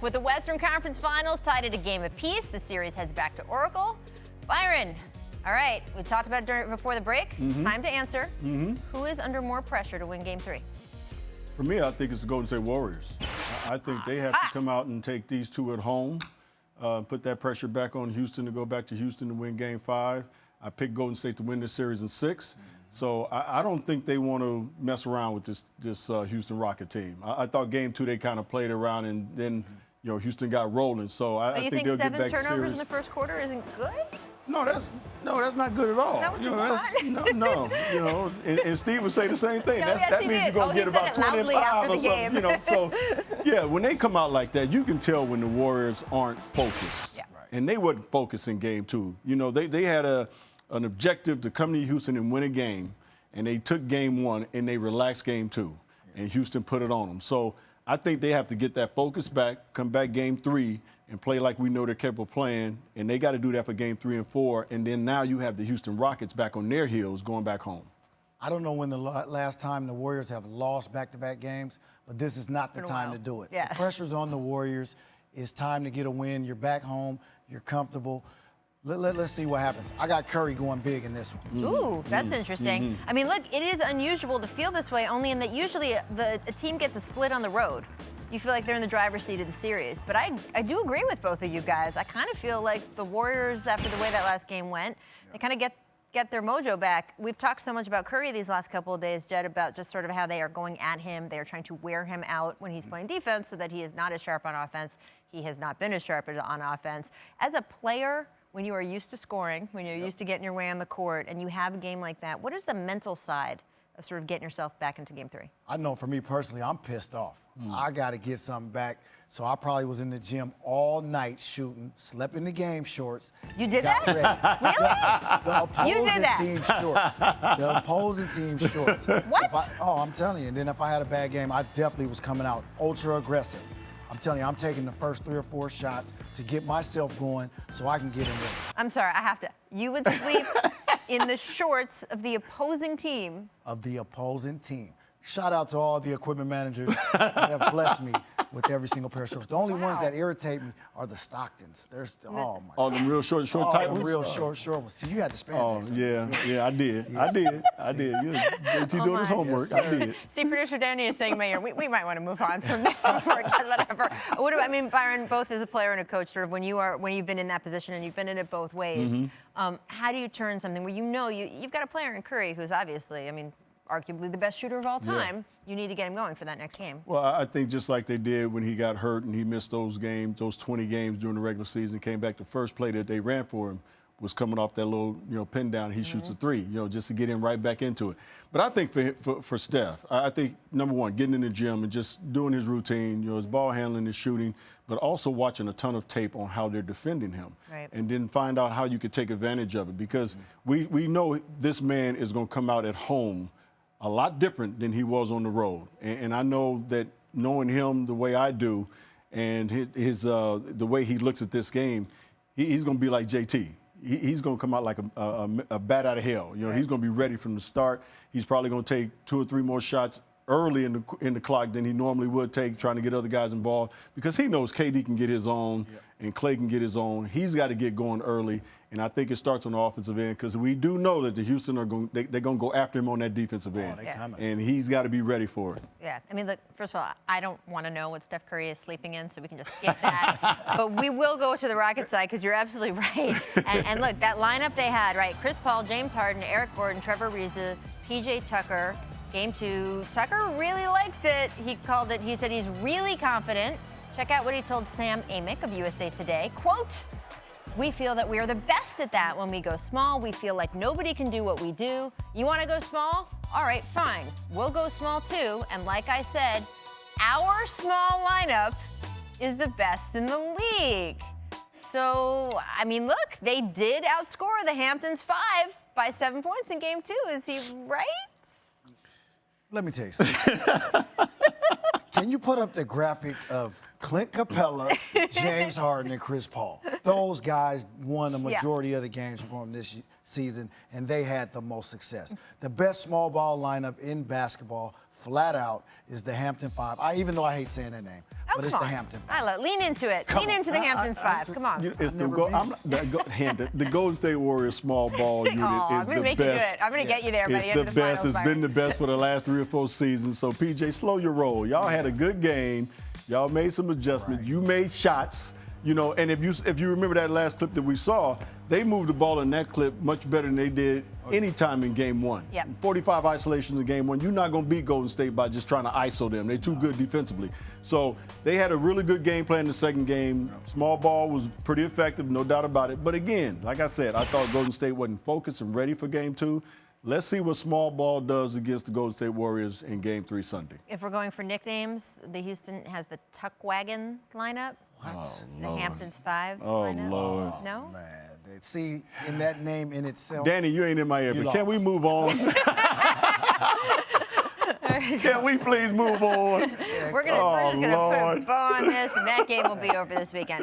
With the Western Conference Finals tied at a game apiece, the series heads back to Oracle. Byron, all right, we talked about it before the break. Time to answer. Who is under more pressure to win Game 3? For me, I think it's the Golden State Warriors. I think they have to come out and take these two at home, put that pressure back on Houston to go back to Houston to win Game 5. I picked Golden State to win this series in 6. So I don't think they want to mess around with this Houston Rocket team. I thought Game 2 they kind of played around and then Houston got rolling. So I think they'll get back to series. You think 7 turnovers in the first quarter isn't good? No, that's not good at all. Is that what you want? No. And Steve would say the same thing. No, that means you're gonna get about 25 or something. So yeah, when they come out like that, you can tell when the Warriors aren't focused. Yeah. Right. And they weren't focused in Game 2. They had an objective to come to Houston and win a game, and they took Game 1 and they relaxed Game 2, and Houston put it on them. So I think they have to get that focus back, come back Game 3, and play like we know they're capable of playing, and they got to do that for Game 3 and 4, and then now you have the Houston Rockets back on their heels going back home. I don't know when the last time the Warriors have lost back-to-back games, but this is not the time to do it. Yeah. The pressure's on the Warriors. It's time to get a win. You're back home. You're comfortable. Let's see what happens. I got Curry going big in this one. Ooh, that's interesting. I mean, look, it is unusual to feel this way, only in that usually a team gets a split on the road. You feel like they're in the driver's seat of the series. But I do agree with both of you guys. I kind of feel like the Warriors, after the way that last game went, they kind of get their mojo back. We've talked so much about Curry these last couple of days, Jed, about just sort of how they are going at him. They are trying to wear him out when he's playing defense so that he is not as sharp on offense. He has not been as sharp on offense. As a player, when you are used to scoring, when you're used to getting your way on the court, and you have a game like that, what is the mental side of sort of getting yourself back into Game 3? I know for me personally, I'm pissed off. I got to get something back. So I probably was in the gym all night shooting, slept in the game shorts. You did that? Really? The opposing You did that? team shorts. The opposing team shorts. What? I'm telling you. And then if I had a bad game, I definitely was coming out ultra aggressive. I'm telling you, I'm taking the first 3 or 4 shots to get myself going so I can get in there. I'm sorry, I have to. You would sleep in the shorts of the opposing team. Of the opposing team. Shout out to all the equipment managers that have blessed me with every single pair of shorts. The only ones that irritate me are the Stocktons. Oh my. Oh, them real short tight ones? Real short ones. See, you had to spend that. Yeah, I did. Yes. I did. JT doing his homework. Yes, I did. See, producer Danny is saying, Mayor, we might want to move on from this before it gets whatever. Byron, both as a player and a coach, sort of when you've been in that position and you've been in it both ways, how do you turn something where you've got a player in Curry who's obviously, arguably the best shooter of all time. Yeah. You need to get him going for that next game. Well, I think just like they did when he got hurt and he missed those games, those 20 games during the regular season, came back, the first play that they ran for him was coming off that little, pin down. He shoots a 3, just to get him right back into it. But I think for Steph, I think, number one, getting in the gym and just doing his routine, his ball handling, his shooting, but also watching a ton of tape on how they're defending him. Right. And then find out how you could take advantage of it. Because we know this man is going to come out at home a lot different than he was on the road. And I know that knowing him the way I do and his the way he looks at this game, he's going to be like JT. He's going to come out like a bat out of hell. Right. He's going to be ready from the start. He's probably going to take 2 or 3 more shots early in the clock than he normally would take, trying to get other guys involved, because he knows KD can get his own and Clay can get his own. He's got to get going early, and I think it starts on the offensive end, because we do know that the Houston they're going to go after him on that defensive end, and he's got to be ready for it. Yeah, look, first of all, I don't want to know what Steph Curry is sleeping in, so we can just skip that. But we will go to the Rockets side, because you're absolutely right. And look, that lineup they had, right? Chris Paul, James Harden, Eric Gordon, Trevor Ariza, PJ Tucker. Game 2, Tucker really liked it. He said he's really confident. Check out what he told Sam Amick of USA Today. Quote, "We feel that we are the best at that when we go small. We feel like nobody can do what we do. You want to go small? All right, fine. We'll go small too. And like I said, our small lineup is the best in the league." So, look, they did outscore the Hamptons 5 by 7 points in Game 2. Is he right? Let me tell you something. Can you put up the graphic of Clint Capella, James Harden, and Chris Paul? Those guys won the majority of the games for him this season, and they had the most success. The best small ball lineup in basketball flat out, is the Hampton Five. Even though I hate saying that name, but it's the Hampton Five. Lean into it. Lean into the Hamptons Five. Come on. It's the Golden State Warriors small ball unit is the best. I'm going to get you there by the end of the finals. It's been the best for the last 3 or 4 seasons. So, PJ, slow your roll. Y'all had a good game. Y'all made some adjustments. Right. You made shots. You know, and if you remember that last clip that we saw, they moved the ball in that clip much better than they did any time in Game 1. Yep. 45 isolations in Game 1. You're not going to beat Golden State by just trying to ISO them. They're too good defensively. So they had a really good game plan in the second game. Small ball was pretty effective, no doubt about it. But again, like I said, I thought Golden State wasn't focused and ready for Game 2. Let's see what small ball does against the Golden State Warriors in Game 3 Sunday. If we're going for nicknames, the Houston has the Tuck Wagon lineup. What? Oh, the Hamptons Five. Oh, lineup. Lord. No? Man, see, in that name in itself. Danny, you ain't in my ear, but can we move on? Can we please move on? We're just going to put a bow on this, and that game will be over this weekend.